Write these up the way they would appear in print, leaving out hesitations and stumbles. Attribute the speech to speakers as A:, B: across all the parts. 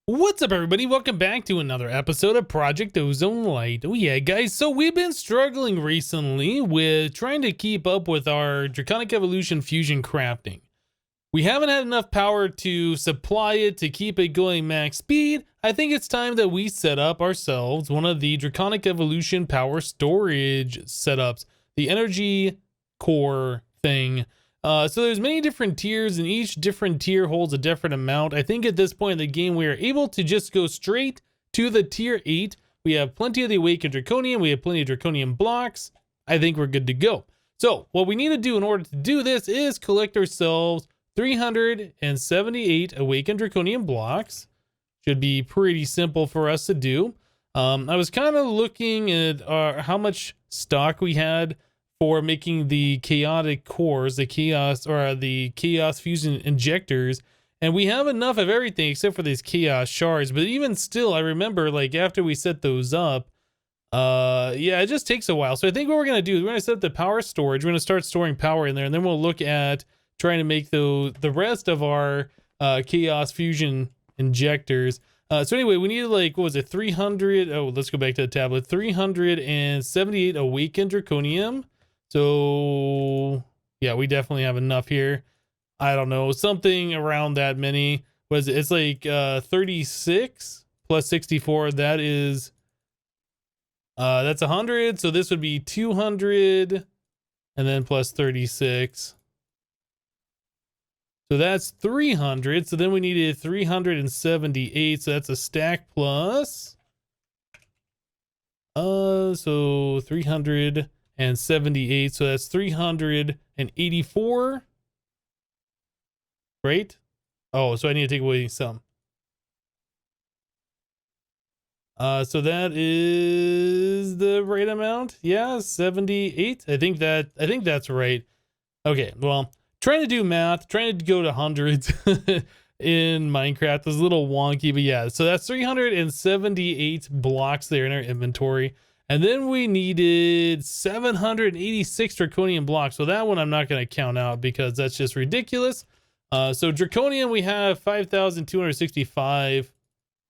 A: What's up, everybody? Welcome back to another episode of Project Ozone Lite. Oh yeah, guys, so we've been struggling recently with trying to keep up with our Draconic Evolution fusion crafting. We haven't had enough power to supply it to keep it going max speed. I think it's time that we set up ourselves one of the Draconic Evolution power storage setups, the energy core thing. So there's many different tiers, and each different tier holds a different amount. I think at this point in the game, we are able to just go straight to the tier 8. We have plenty of the Awakened Draconium. We have plenty of Draconium blocks. I think we're good to go. So what we need to do in order to do this is collect ourselves 378 Awakened Draconium blocks. Should be pretty simple for us to do. I was kind of looking at how much stock we had for making the chaotic cores, the chaos fusion injectors, and we have enough of everything except for these chaos shards. But even still, I remember like after we set those up, yeah, it just takes a while. So I think what we're gonna do is we're gonna set up the power storage. We're gonna start storing power in there, and then we'll look at trying to make the rest of our chaos fusion injectors. So anyway, we needed like, what was it, 300? Oh, let's go back to the tablet. 378 Awakened Draconium. So yeah, we definitely have enough here. I don't know, something around that many. Was it? It's like 36 plus 64. That is that's 100. So this would be 200, and then plus 36. So that's 300. So then we needed 378. So that's a stack plus. So 378. So that's 384. Right? Oh, so I need to take away some. So that is the right amount. Yeah, 78. I think that's right. Okay, well, trying to do math, trying to go to hundreds in Minecraft is a little wonky, but yeah, so that's 378 blocks there in our inventory. And then we needed 786 Draconium blocks. So that one I'm not going to count out because that's just ridiculous. So Draconium, we have 5,265.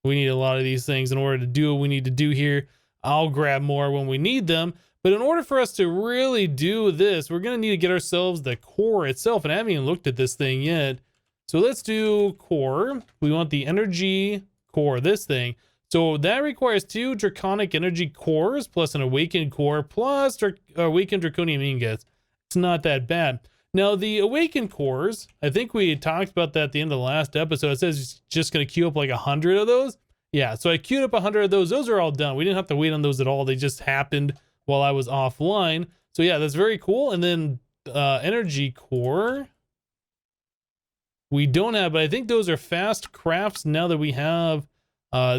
A: We need a lot of these things in order to do what we need to do here. I'll grab more when we need them. But in order for us to really do this, we're going to need to get ourselves the core itself. And I haven't even looked at this thing yet. So let's do core. We want the energy core, this thing. So that requires 2 draconic energy cores plus an awakened core plus awakened draconium ingots. It's not that bad. Now the awakened cores, I think we had talked about that at the end of the last episode. It says it's just going to queue up like 100 of those. Yeah, so I queued up 100 of those. Those are all done. We didn't have to wait on those at all. They just happened while I was offline. So yeah, that's very cool. And then energy core, we don't have, but I think those are fast crafts now that we have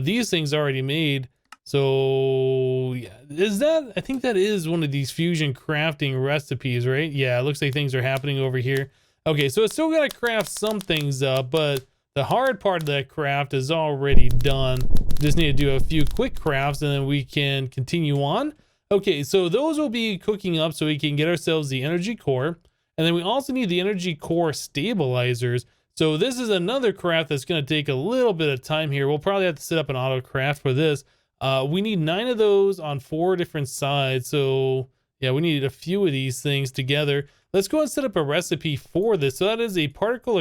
A: these things already made. So yeah, I think that is one of these fusion crafting recipes, right? Yeah, it looks like things are happening over here. Okay, so it's still got to craft some things up, but the hard part of that craft is already done. Just need to do a few quick crafts and then we can continue on. Okay, so those will be cooking up so we can get ourselves the energy core. And then we also need the energy core stabilizers. So this is another craft that's going to take a little bit of time here. We'll probably have to set up an auto craft for this. We need 9 of those on 4 different sides. So yeah, we need a few of these things together. Let's go and set up a recipe for this. So that is a particle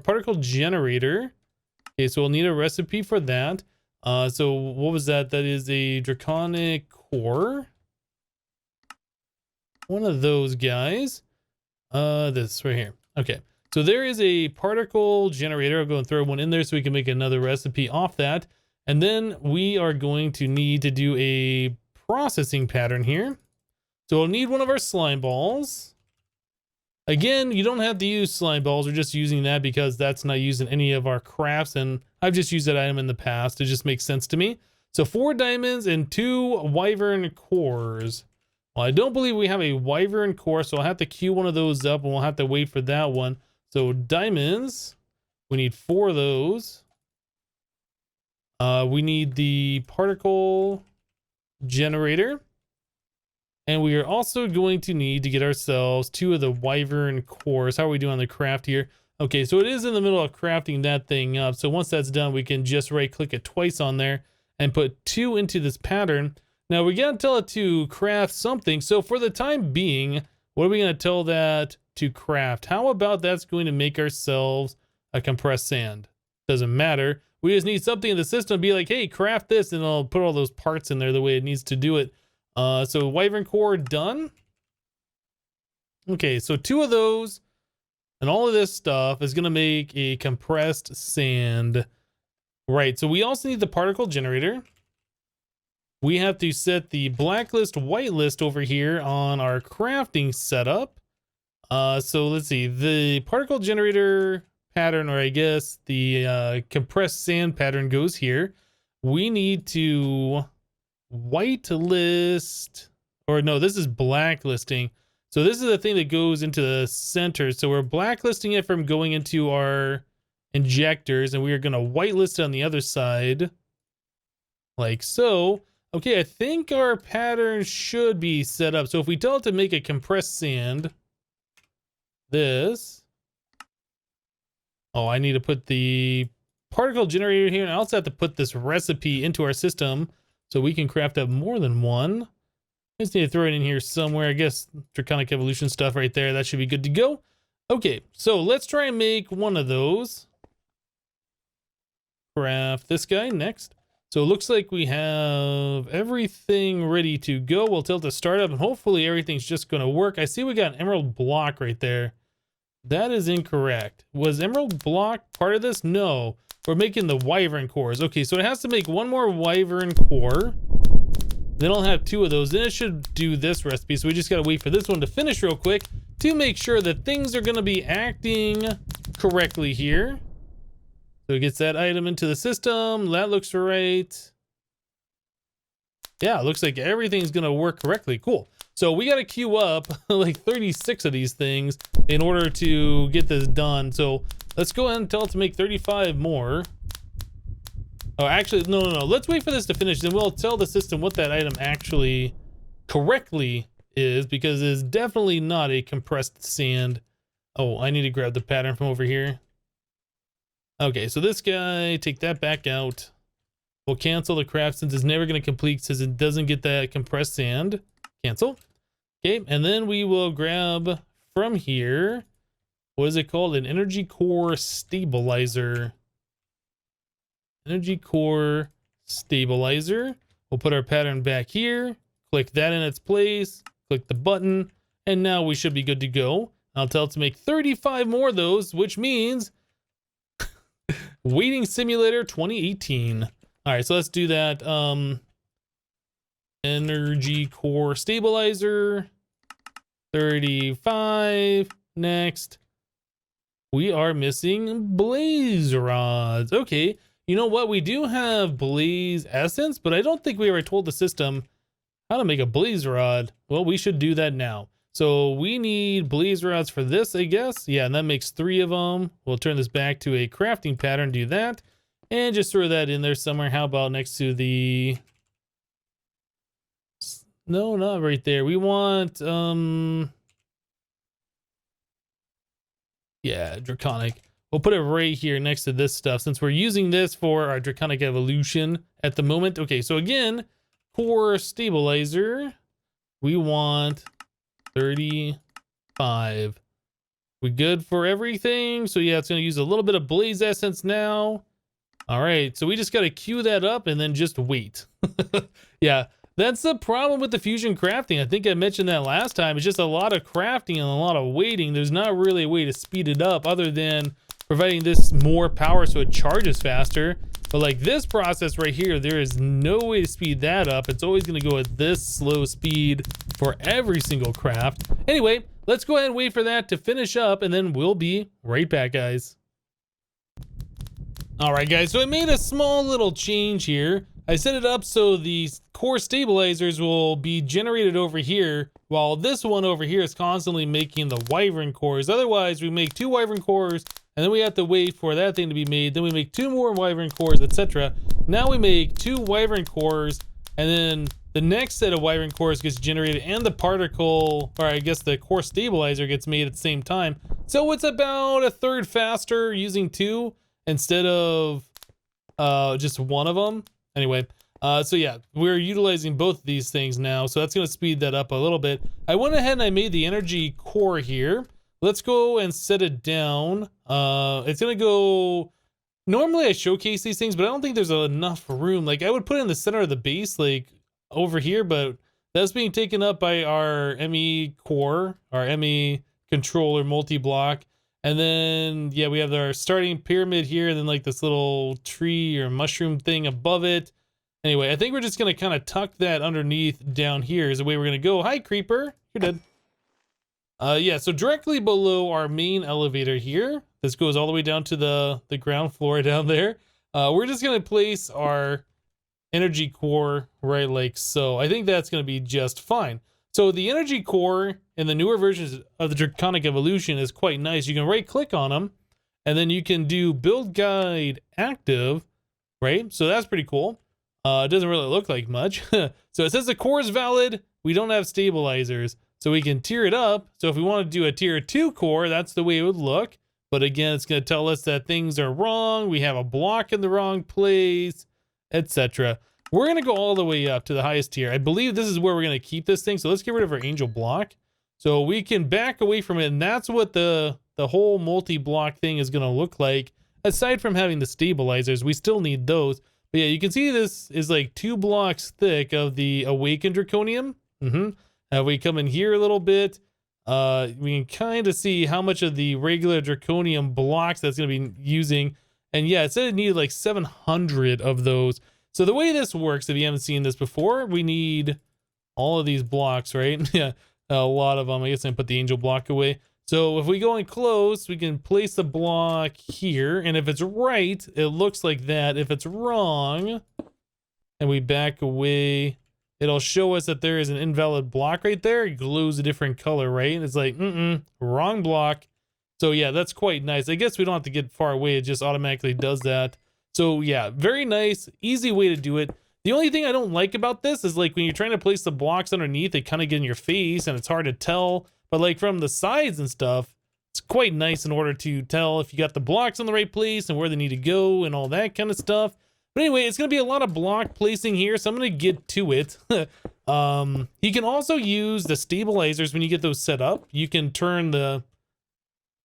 A: particle generator. Okay, so we'll need a recipe for that. So what was that? That is a draconic core. One of those guys. This right here. Okay. So there is a particle generator. I'll go and throw one in there so we can make another recipe off that. And then we are going to need to do a processing pattern here. So we'll need one of our slime balls. Again, you don't have to use slime balls. We're just using that because that's not used in any of our crafts. And I've just used that item in the past. It just makes sense to me. So 4 diamonds and 2 wyvern cores. Well, I don't believe we have a wyvern core, so I'll have to queue one of those up and we'll have to wait for that one. So diamonds, we need 4 of those. We need the particle generator. And we are also going to need to get ourselves 2 of the wyvern cores. How are we doing on the craft here? Okay, so it is in the middle of crafting that thing up. So once that's done, we can just right click it twice on there and put 2 into this pattern. Now we gotta tell it to craft something. So for the time being, what are we gonna tell that to craft? How about that's going to make ourselves a compressed sand? Doesn't matter. We just need something in the system to be like, hey, craft this, and it'll put all those parts in there the way it needs to do it. So wyvern core done. Okay, so 2 of those and all of this stuff is gonna make a compressed sand. Right, so we also need the particle generator. We have to set the blacklist, whitelist over here on our crafting setup. So let's see, the particle generator pattern, or I guess the compressed sand pattern goes here. We need to whitelist, or no, this is blacklisting. So this is the thing that goes into the center. So we're blacklisting it from going into our injectors, and we are going to whitelist it on the other side, like so. Okay, I think our pattern should be set up. So if we tell it to make a compressed sand, this. Oh, I need to put the particle generator here, and I also have to put this recipe into our system so we can craft up more than one. I just need to throw it in here somewhere. I guess Draconic Evolution stuff right there. That should be good to go. Okay, so let's try and make one of those. Craft this guy next. So it looks like we have everything ready to go. We'll tell it to start up, and hopefully everything's just going to work. I see we got an emerald block right there. That is incorrect. Was emerald block part of this? No. We're making the wyvern cores. Okay, so it has to make one more wyvern core. Then I'll have 2 of those. Then it should do this recipe. So we just got to wait for this one to finish real quick to make sure that things are going to be acting correctly here. So it gets that item into the system. That looks right. Yeah, it looks like everything's going to work correctly. Cool. So we got to queue up like 36 of these things in order to get this done. So let's go ahead and tell it to make 35 more. Oh, actually, no. Let's wait for this to finish. Then we'll tell the system what that item actually correctly is, because it's definitely not a compressed sand. Oh, I need to grab the pattern from over here. Okay, so this guy, take that back out. We'll cancel the craft since it's never going to complete since it doesn't get that compressed sand. Cancel. Okay, and then we will grab from here, what is it called? An energy core stabilizer. Energy core stabilizer. We'll put our pattern back here, click that in its place, click the button, and now we should be good to go. I'll tell it to make 35 more of those, which means Waiting Simulator 2018. All right, so let's do that. Energy core stabilizer, 35. Next, we are missing blaze rods. Okay, you know what? We do have blaze essence, but I don't think we ever told the system how to make a blaze rod. Well, we should do that now. So we need blaze rods for this, I guess. Yeah, and that makes 3 of them. We'll turn this back to a crafting pattern, do that, and just throw that in there somewhere. How about next to the... No, not right there. We want, yeah, Draconic. We'll put it right here next to this stuff since we're using this for our Draconic Evolution at the moment. Okay, so again, core stabilizer, we want 35. We good for everything? So yeah, it's going to use a little bit of blaze essence now. All right, so we just got to queue that up and then just wait. Yeah. That's the problem with the fusion crafting. I think I mentioned that last time. It's just a lot of crafting and a lot of waiting. There's not really a way to speed it up other than providing this more power so it charges faster. But like this process right here, there is no way to speed that up. It's always going to go at this slow speed for every single craft. Anyway, let's go ahead and wait for that to finish up, and then we'll be right back, guys. All right, guys, so I made a small little change here. I set it up so the core stabilizers will be generated over here, while this one over here is constantly making the wyvern cores. Otherwise, we make 2 wyvern cores, and then we have to wait for that thing to be made. Then we make 2 more wyvern cores, etc. Now we make 2 wyvern cores, and then the next set of wyvern cores gets generated, and the particle, or I guess the core stabilizer gets made at the same time. So it's about a third faster using 2 instead of just one of them. Anyway, so yeah, we're utilizing both of these things now, so that's going to speed that up a little bit. I went ahead and I made the energy core here. Let's go and set it down. It's going to go... Normally I showcase these things, but I don't think there's enough room. Like, I would put it in the center of the base, like over here, but that's being taken up by our ME core, our ME controller multi-block. And then, yeah, we have our starting pyramid here, and then like this little tree or mushroom thing above it. Anyway, I think we're just going to kind of tuck that underneath down here is the way we're going to go. Hi, creeper. You're dead. Yeah, so directly below our main elevator here, this goes all the way down to the ground floor down there. We're just going to place our energy core right like so. I think that's going to be just fine. So the energy core in the newer versions of the Draconic Evolution is quite nice. You can right click on them and then you can do build guide active, right? So that's pretty cool. It doesn't really look like much. So it says the core is valid. We don't have stabilizers, so we can tier it up. So if we want to do a tier 2 core, that's the way it would look. But again, it's going to tell us that things are wrong. We have a block in the wrong place, etc. We're going to go all the way up to the highest tier. I believe this is where we're going to keep this thing. So let's get rid of our angel block. So we can back away from it. And that's what the whole multi-block thing is going to look like. Aside from having the stabilizers, we still need those. But yeah, you can see this is like 2 blocks thick of the Awakened Draconium. If we come in here a little bit, we can kind of see how much of the regular Draconium blocks that's going to be using. And yeah, it said it needed like 700 of those. So the way this works, if you haven't seen this before, we need all of these blocks, right? Yeah, a lot of them. I guess I put the angel block away. So if we go in close, we can place the block here. And if it's right, it looks like that. If it's wrong, and we back away, it'll show us that there is an invalid block right there. It glows a different color, right? And it's like, wrong block. So yeah, that's quite nice. I guess we don't have to get far away. It just automatically does that. So yeah, very nice, easy way to do it. The only thing I don't like about this is like when you're trying to place the blocks underneath, they kind of get in your face and it's hard to tell. But like from the sides and stuff, it's quite nice in order to tell if you got the blocks in the right place and where they need to go and all that kind of stuff. But anyway, it's going to be a lot of block placing here, so I'm going to get to it. You can also use the stabilizers when you get those set up. You can turn the,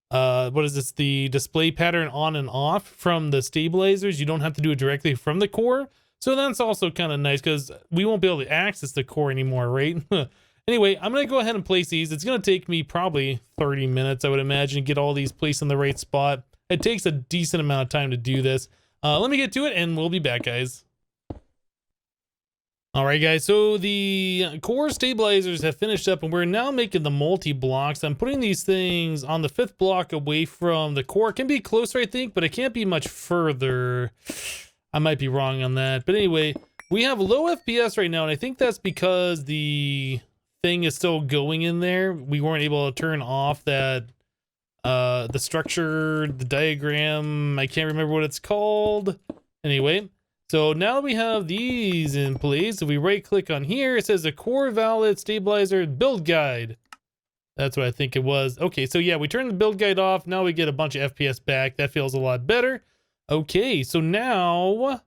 A: the display pattern on and off from the stabilizers. You don't have to do it directly from the core. So that's also kind of nice because we won't be able to access the core anymore, right? Anyway, I'm going to go ahead and place these. It's going to take me probably 30 minutes, I would imagine, to get all these placed in the right spot. It takes a decent amount of time to do this. Let me get to it and we'll be back, guys. All right, guys, so the core stabilizers have finished up and we're now making the multi-blocks. I'm putting these things on the 5th block away from the core. It can be closer, I think, but it can't be much further. I might be wrong on that. But anyway, we have low FPS right now, and I think that's because the thing is still going in there. We weren't able to turn off that the structure, the diagram, I can't remember what it's called. Anyway, so now that we have these in place, if we right click on here, it says the core valid stabilizer build guide. That's what I think it was. Okay, so yeah, we turn the build guide off. Now we get a bunch of FPS back. That feels a lot better. Okay, so now,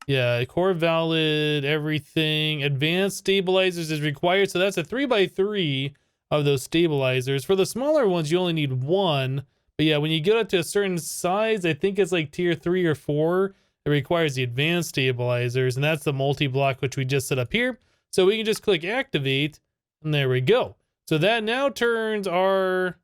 A: yeah, core valid, everything. Advanced stabilizers is required. So that's a 3x3 of those stabilizers. For the smaller ones, you only need 1. But yeah, when you get up to a certain size, I think it's like tier 3 or 4, it requires the advanced stabilizers. And that's the multi-block, which we just set up here. So we can just click activate, and there we go. So that now turns our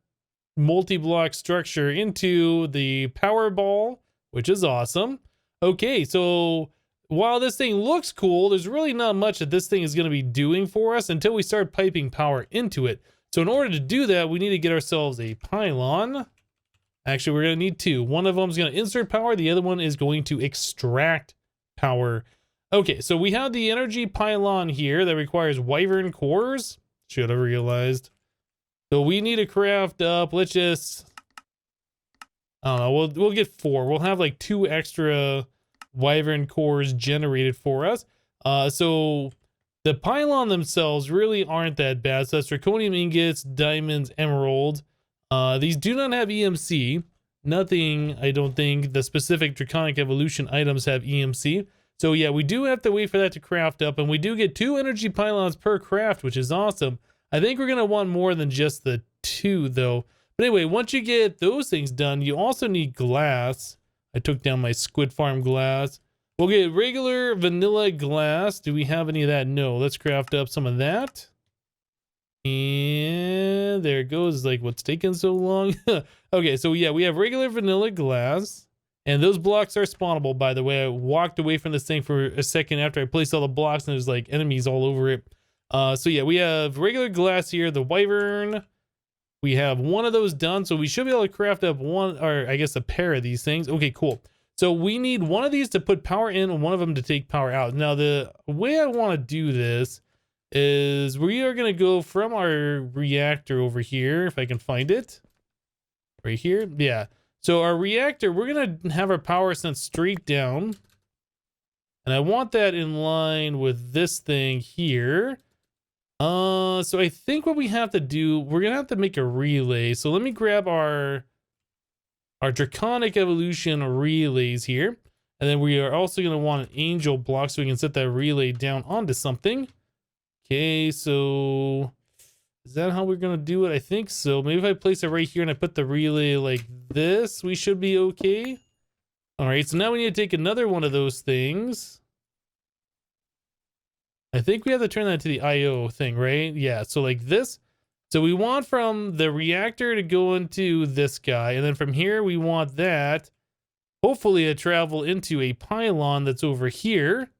A: multi-block structure into the power ball, which is awesome. Okay, so while this thing looks cool, there's really not much that this thing is going to be doing for us until we start piping power into it. So in order to do that, we need to get ourselves a pylon. Actually, we're going to need 2. One of them is going to insert power. The other one is going to extract power. Okay, so we have the energy pylon here that requires wyvern cores. Should have realized. So we need to craft up, let's just, I don't know, we'll get 4. We'll have like 2 extra wyvern cores generated for us. So The pylon themselves really aren't that bad. So that's zirconium ingots, diamonds, emerald. These do not have EMC. Nothing, I don't think, the specific Draconic Evolution items have EMC. So yeah, we do have to wait for that to craft up, and we do get 2 energy pylons per craft, which is awesome. I think we're going to want more than just the 2 though. But anyway, once you get those things done, you also need glass. I took down my squid farm glass. We'll get regular vanilla glass. Do we have any of that? No. Let's craft up some of that. And there it goes. Like, what's taking so long? Okay, so yeah, we have regular vanilla glass. And those blocks are spawnable, by the way. I walked away from this thing for a second after I placed all the blocks, and there's like enemies all over it. So yeah, we have regular glass here, the wyvern. We have one of those done, so we should be able to craft up one, or I guess a pair of these things. Okay, cool. So we need one of these to put power in and one of them to take power out. Now, the way I want to do this is we are going to go from our reactor over here, if I can find it. Right here. Yeah. So our reactor, we're going to have our power sent straight down. And I want that in line with this thing here. So I think what we have to do, we're going to have to make a relay. So let me grab our Draconic Evolution relays here. And then we are also going to want an angel block so we can set that relay down onto something. Okay, so is that how we're going to do it? I think so. Maybe if I place it right here and I put the relay like this, we should be okay. All right, so now we need to take another one of those things. I think we have to turn that to the IO thing, right? Yeah, so like this. So we want from the reactor to go into this guy. And then from here, we want that hopefully to travel into a pylon that's over here.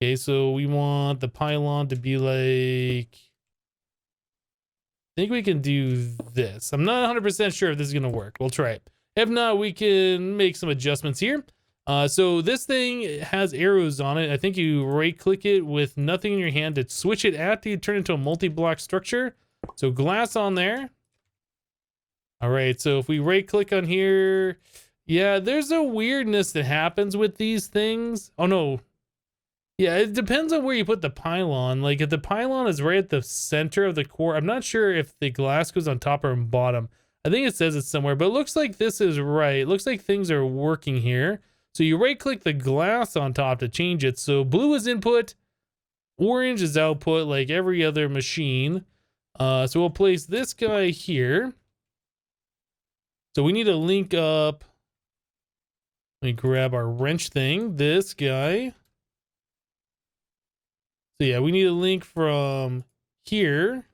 A: Okay, so we want the pylon to be like... I think we can do this. I'm not 100% sure if this is going to work. We'll try it. If not, we can make some adjustments here. So this thing has arrows on it. I think you right-click it with nothing in your hand to switch it out to turn into a multi-block structure. So glass on there. All right, so if we right-click on here, yeah, there's a weirdness that happens with these things. Oh, no. Yeah, it depends on where you put the pylon. Like, if the pylon is right at the center of the core, I'm not sure if the glass goes on top or on bottom. I think it says it's somewhere, but it looks like this is right. It looks like things are working here. So you right-click the glass on top to change it. So blue is input, orange is output, like every other machine. So we'll place this guy here. So we need to link up. Let me grab our wrench thing. This guy. So yeah, we need a link from here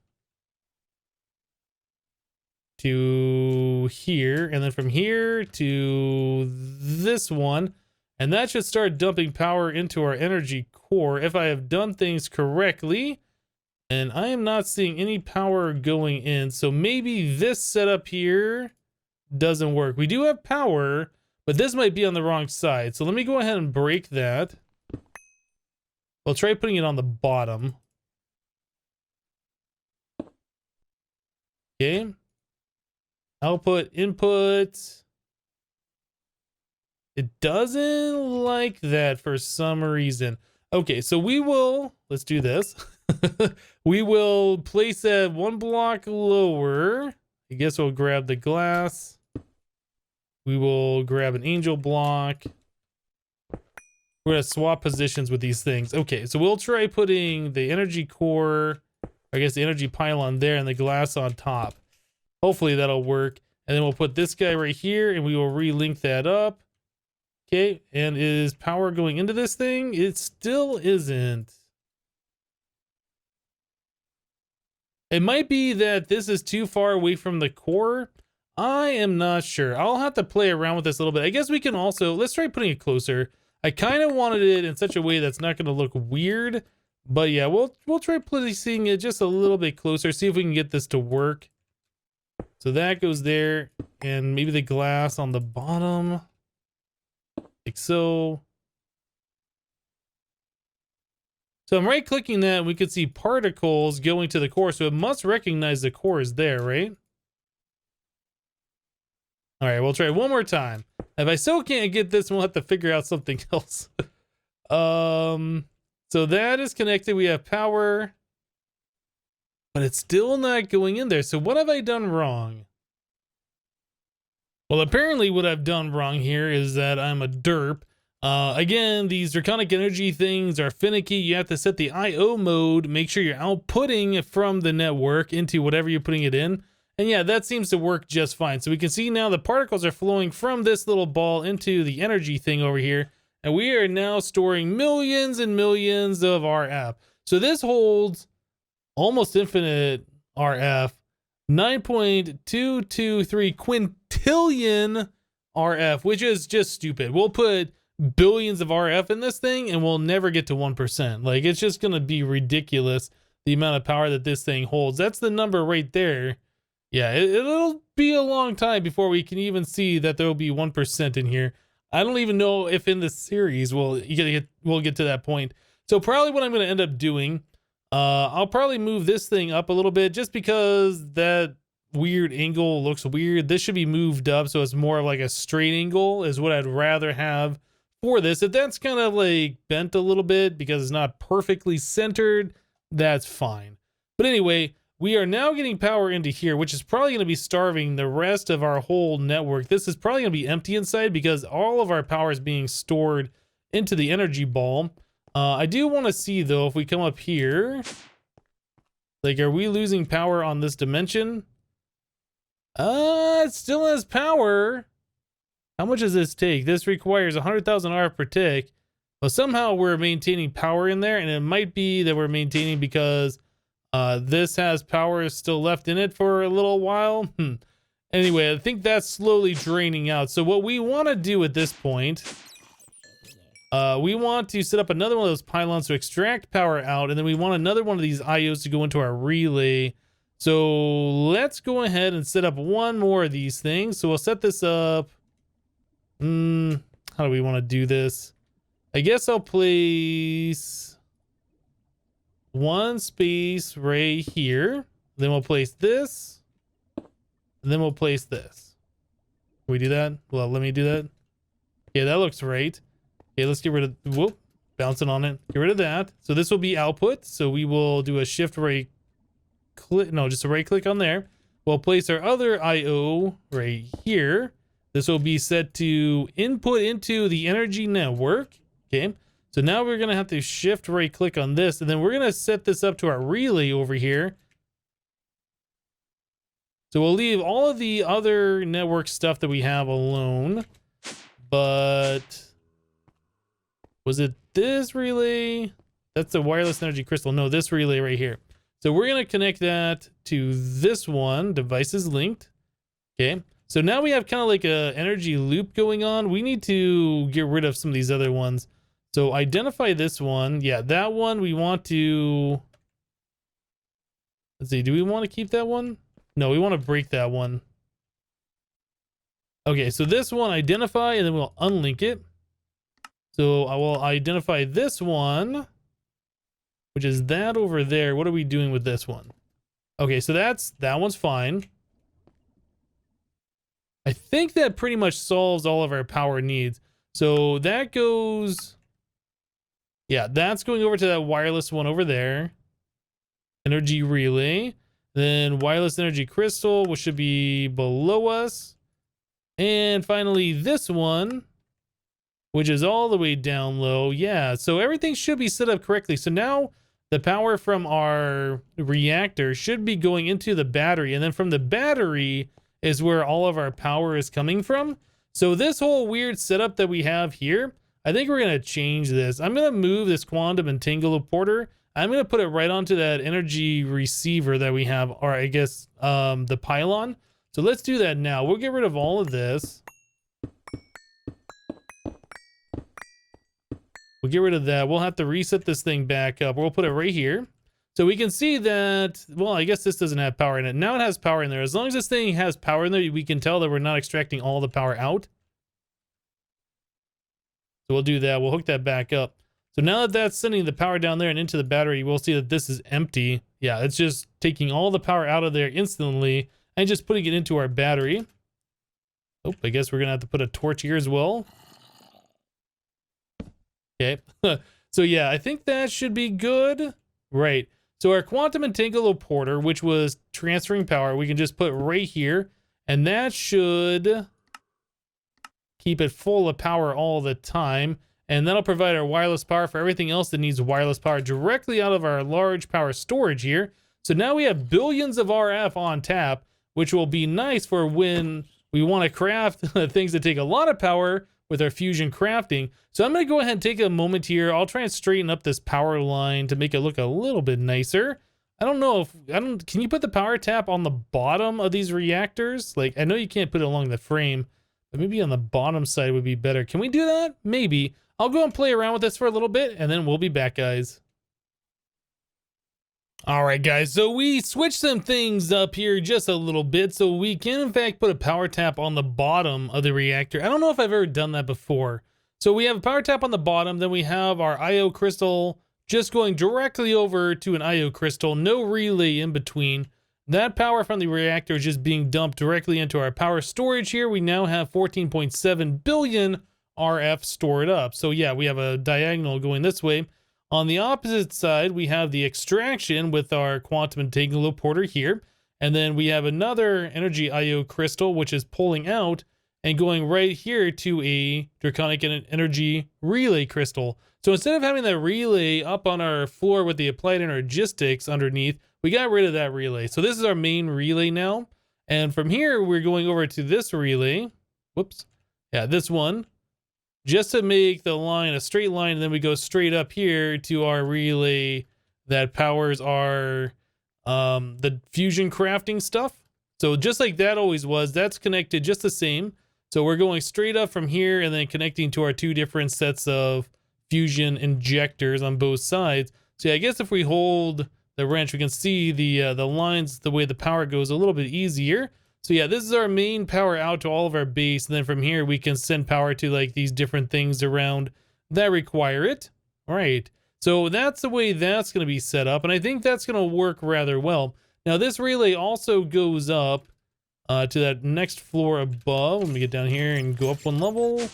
A: to here, and then from here to this one, and that should start dumping power into our energy core if I have done things correctly. And I am not seeing any power going in, so maybe this setup here doesn't work. We do have power, but this might be on the wrong side. So let me go ahead and break that. We'll try putting it on the bottom. Okay. Output, input. It doesn't like that for some reason. Okay, so let's do this. We will place that one block lower. I guess we'll grab the glass. We will grab an angel block. We're going to swap positions with these things. Okay, so we'll try putting the energy core, I guess the energy pylon there and the glass on top. Hopefully that'll work. And then we'll put this guy right here and we will relink that up. Okay, and is power going into this thing? It still isn't. It might be that this is too far away from the core. I am not sure. I'll have to play around with this a little bit. I guess we can also, let's try putting it closer. I kind of wanted it in such a way that's not going to look weird, but yeah, we'll try placing it just a little bit closer, see if we can get this to work. So that goes there, and maybe the glass on the bottom, like so. So I'm right-clicking that, and we could see particles going to the core, so it must recognize the core is there, right? All right, we'll try one more time. If I still can't get this, we'll have to figure out something else. So So that is connected. We have power, but it's still not going in there. So what have I done wrong? Well, apparently what I've done wrong here is that I'm a derp. Again, these draconic energy things are finicky. You have to set the IO mode, make sure you're outputting from the network into whatever you're putting it in. And yeah, that seems to work just fine. So we can see now the particles are flowing from this little ball into the energy thing over here. And we are now storing millions and millions of RF. So this holds almost infinite RF, 9.223 quintillion RF, which is just stupid. We'll put billions of RF in this thing and we'll never get to 1%. Like, it's just going to be ridiculous, the amount of power that this thing holds. That's the number right there. Yeah, it'll be a long time before we can even see that there will be 1% in here. I don't even know if in this series we'll get to that point. So probably what I'm going to end up doing, I'll probably move this thing up a little bit just because that weird angle looks weird. This should be moved up so it's more of like a straight angle is what I'd rather have for this. If that's kind of like bent a little bit because it's not perfectly centered, that's fine. But anyway, we are now getting power into here, which is probably going to be starving the rest of our whole network. This is probably going to be empty inside because all of our power is being stored into the energy ball. I do want to see, though, if we come up here, like, are we losing power on this dimension? It still has power. How much does this take? This requires 100,000 RF per tick. Well, somehow we're maintaining power in there, and it might be that we're maintaining because this has power still left in it for a little while. Anyway, I think that's slowly draining out. So what we want to do at this point, we want to set up another one of those pylons to extract power out, and then we want another one of these IOs to go into our relay. So let's go ahead and set up one more of these things. So we'll set this up. How do we want to do this? I guess I'll place one space right here. Then we'll place this. And then we'll place this. Can we do that? Well, let me do that. Yeah, that looks right. Okay, let's get rid of, whoop, bouncing on it. Get rid of that. So this will be output. So we will do a shift right click. No, just a right click on there. We'll place our other IO right here. This will be set to input into the energy network. Okay. So now we're going to have to shift right click on this. And then we're going to set this up to our relay over here. So we'll leave all of the other network stuff that we have alone. But was it this relay? That's the wireless energy crystal. No, this relay right here. So we're going to connect that to this one. Devices linked. Okay. So now we have kind of like a energy loop going on. We need to get rid of some of these other ones. So identify this one. Yeah, that one we want to... Let's see. Do we want to keep that one? No, we want to break that one. Okay, so this one, identify, and then we'll unlink it. So I will identify this one, which is that over there. What are we doing with this one? Okay, so that one's fine. I think that pretty much solves all of our power needs. So that goes... Yeah, that's going over to that wireless one over there. Energy relay. Then wireless energy crystal, which should be below us. And finally this one, which is all the way down low. Yeah, so everything should be set up correctly. So now the power from our reactor should be going into the battery. And then from the battery is where all of our power is coming from. So this whole weird setup that we have here, I think we're going to change this. I'm going to move this quantum entangler. I'm going to put it right onto that energy receiver that we have, or I guess the pylon. So let's do that now. We'll get rid of all of this. We'll get rid of that. We'll have to reset this thing back up. We'll put it right here. So we can see that, well, I guess this doesn't have power in it. Now it has power in there. As long as this thing has power in there, we can tell that we're not extracting all the power out. So we'll do that. We'll hook that back up. So now that that's sending the power down there and into the battery, we'll see that this is empty. Yeah, it's just taking all the power out of there instantly and just putting it into our battery. Oh, I guess we're going to have to put a torch here as well. Okay. So yeah, I think that should be good. Right. So our quantum entangloporter, which was transferring power, we can just put right here, and that should keep it full of power all the time. And that'll provide our wireless power for everything else that needs wireless power directly out of our large power storage here. So now we have billions of RF on tap, which will be nice for when we want to craft things that take a lot of power with our fusion crafting. So I'm going to go ahead and take a moment here. I'll try and straighten up this power line to make it look a little bit nicer. I don't know if, can you put the power tap on the bottom of these reactors? Like, I know you can't put it along the frame, but maybe on the bottom side would be better. Can we do that? Maybe. I'll go and play around with this for a little bit, and then we'll be back, guys. All right, guys, so we switched some things up here just a little bit, so we can, in fact, put a power tap on the bottom of the reactor. I don't know if I've ever done that before. So we have a power tap on the bottom, then we have our IO crystal just going directly over to an IO crystal, no relay in between. That power from the reactor is just being dumped directly into our power storage here. We now have 14.7 billion RF stored up. So yeah, we have a diagonal going this way. On the opposite side, we have the extraction with our quantum entangloporter here. And then we have another energy IO crystal, which is pulling out and going right here to a draconic energy relay crystal. So instead of having that relay up on our floor with the applied energistics underneath, we got rid of that relay. So this is our main relay now. And from here, we're going over to this relay. Whoops. Yeah, this one. Just to make the line a straight line, and then we go straight up here to our relay that powers our the fusion crafting stuff. So just like that always was, that's connected just the same. So we're going straight up from here and then connecting to our two different sets of fusion injectors on both sides. So yeah, I guess if we hold the wrench, we can see the lines, the way the power goes a little bit easier. So yeah, this is our main power out to all of our base. And then from here, we can send power to like these different things around that require it. All right. So that's the way that's going to be set up. And I think that's going to work rather well. Now this relay also goes up to that next floor above. Let me get down here and go up one level.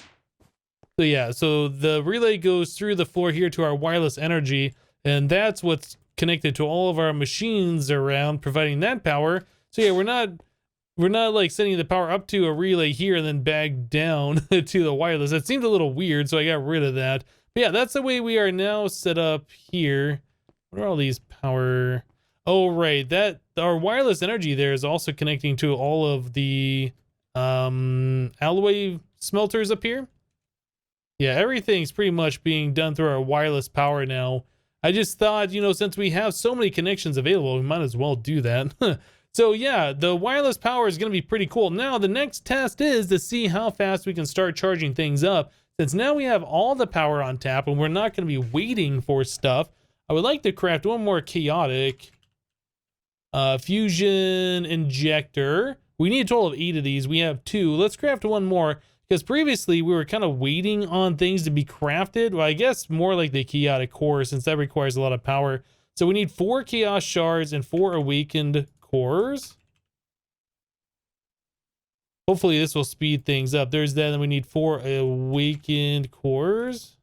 A: So yeah, so the relay goes through the floor here to our wireless energy. And that's what's connected to all of our machines around, providing that power. So yeah, we're not like sending the power up to a relay here and then back down to the wireless. That seemed a little weird, so I got rid of that. But yeah, that's the way we are now set up here. What are all these power? Oh, right. That our wireless energy there is also connecting to all of the alloy smelters up here. Yeah, everything's pretty much being done through our wireless power now. I just thought, you know, since we have so many connections available, we might as well do that. So yeah, the wireless power is going to be pretty cool. Now the next test is to see how fast we can start charging things up. Since now we have all the power on tap and we're not going to be waiting for stuff, I would like to craft one more chaotic fusion injector. We need a total of 8 of these. We have 2. Let's craft one more because previously we were kind of waiting on things to be crafted. Well, I guess more like the chaotic core since that requires a lot of power. So we need 4 chaos shards and 4 awakened cores. Hopefully this will speed things up. There's that, and we need 4 awakened cores.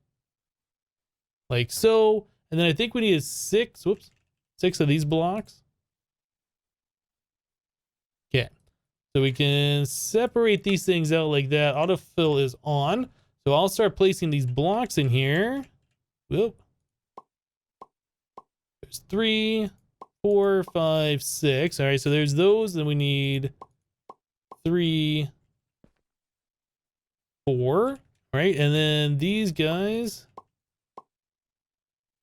A: Like so. And then I think we need 6 of these blocks. Okay. So we can separate these things out like that. Autofill is on. So I'll start placing these blocks in here. Whoop. There's 3, 4, 5, 6. All right, so there's those. Then we need 3, 4. All right, and then these guys.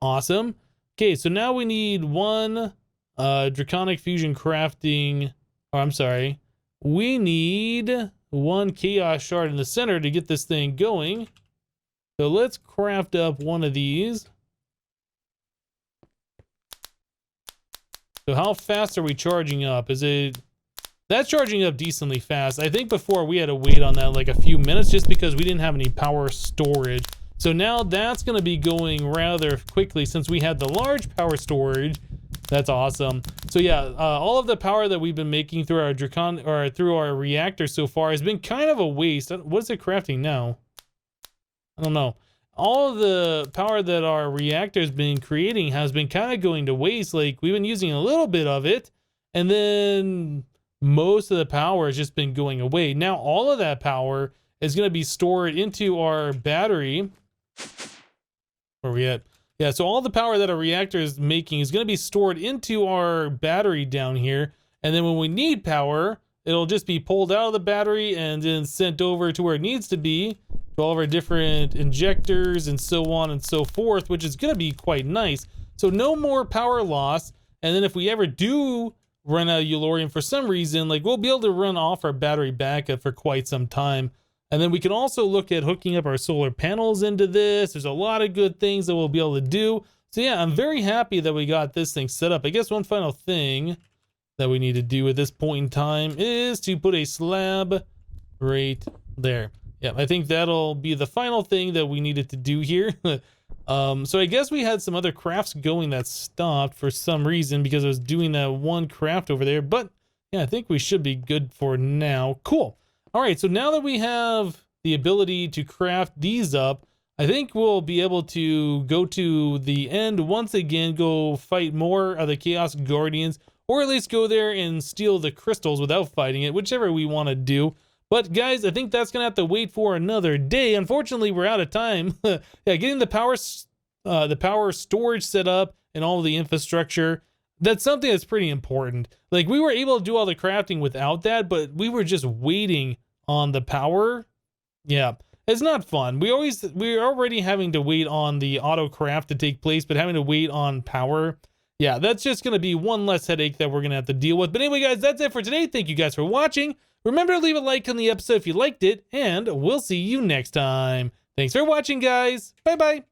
A: Awesome. Okay, so now we need 1 draconic fusion crafting. Oh, I'm sorry. We need 1 chaos shard in the center to get this thing going. So let's craft up 1 of these. So how fast are we charging up? That's charging up decently fast. I think before we had to wait on that like a few minutes just because we didn't have any power storage. So now that's going to be going rather quickly since we had the large power storage. That's awesome. So yeah, all of the power that we've been making through our through our reactor so far has been kind of a waste. What is it crafting now? I don't know. all of the power that our reactor's been creating has been kind of going to waste. Like, we've been using a little bit of it, and then most of the power has just been going away. Now all of that power is going to be stored into our battery. Where are we at? Yeah, so all the power that our reactor is making is going to be stored into our battery down here. And then when we need power, it'll just be pulled out of the battery and then sent over to where it needs to be, to all of our different injectors and so on and so forth, which is going to be quite nice. So no more power loss. And then if we ever do run out of Eulorium for some reason, like, we'll be able to run off our battery backup for quite some time. And then we can also look at hooking up our solar panels into this. There's a lot of good things that we'll be able to do. So yeah, I'm very happy that we got this thing set up. I guess one final thing that we need to do at this point in time is to put a slab right there. Yeah, I think that'll be the final thing that we needed to do here. So I guess we had some other crafts going that stopped for some reason because I was doing that one craft over there. But yeah, I think we should be good for now. Cool. All right, so now that we have the ability to craft these up, I think we'll be able to go to the end once again, go fight more of the Chaos Guardians, or at least go there and steal the crystals without fighting it, whichever we want to do. But guys, I think that's going to have to wait for another day. Unfortunately, we're out of time. Yeah, getting the power storage set up and all of the infrastructure, that's something that's pretty important. Like, we were able to do all the crafting without that, but we were just waiting on the power. Yeah, it's not fun. We're already having to wait on the auto craft to take place, but having to wait on power, yeah, that's just going to be one less headache that we're going to have to deal with. But anyway, guys, that's it for today. Thank you guys for watching. Remember to leave a like on the episode if you liked it, and we'll see you next time. Thanks for watching, guys. Bye-bye.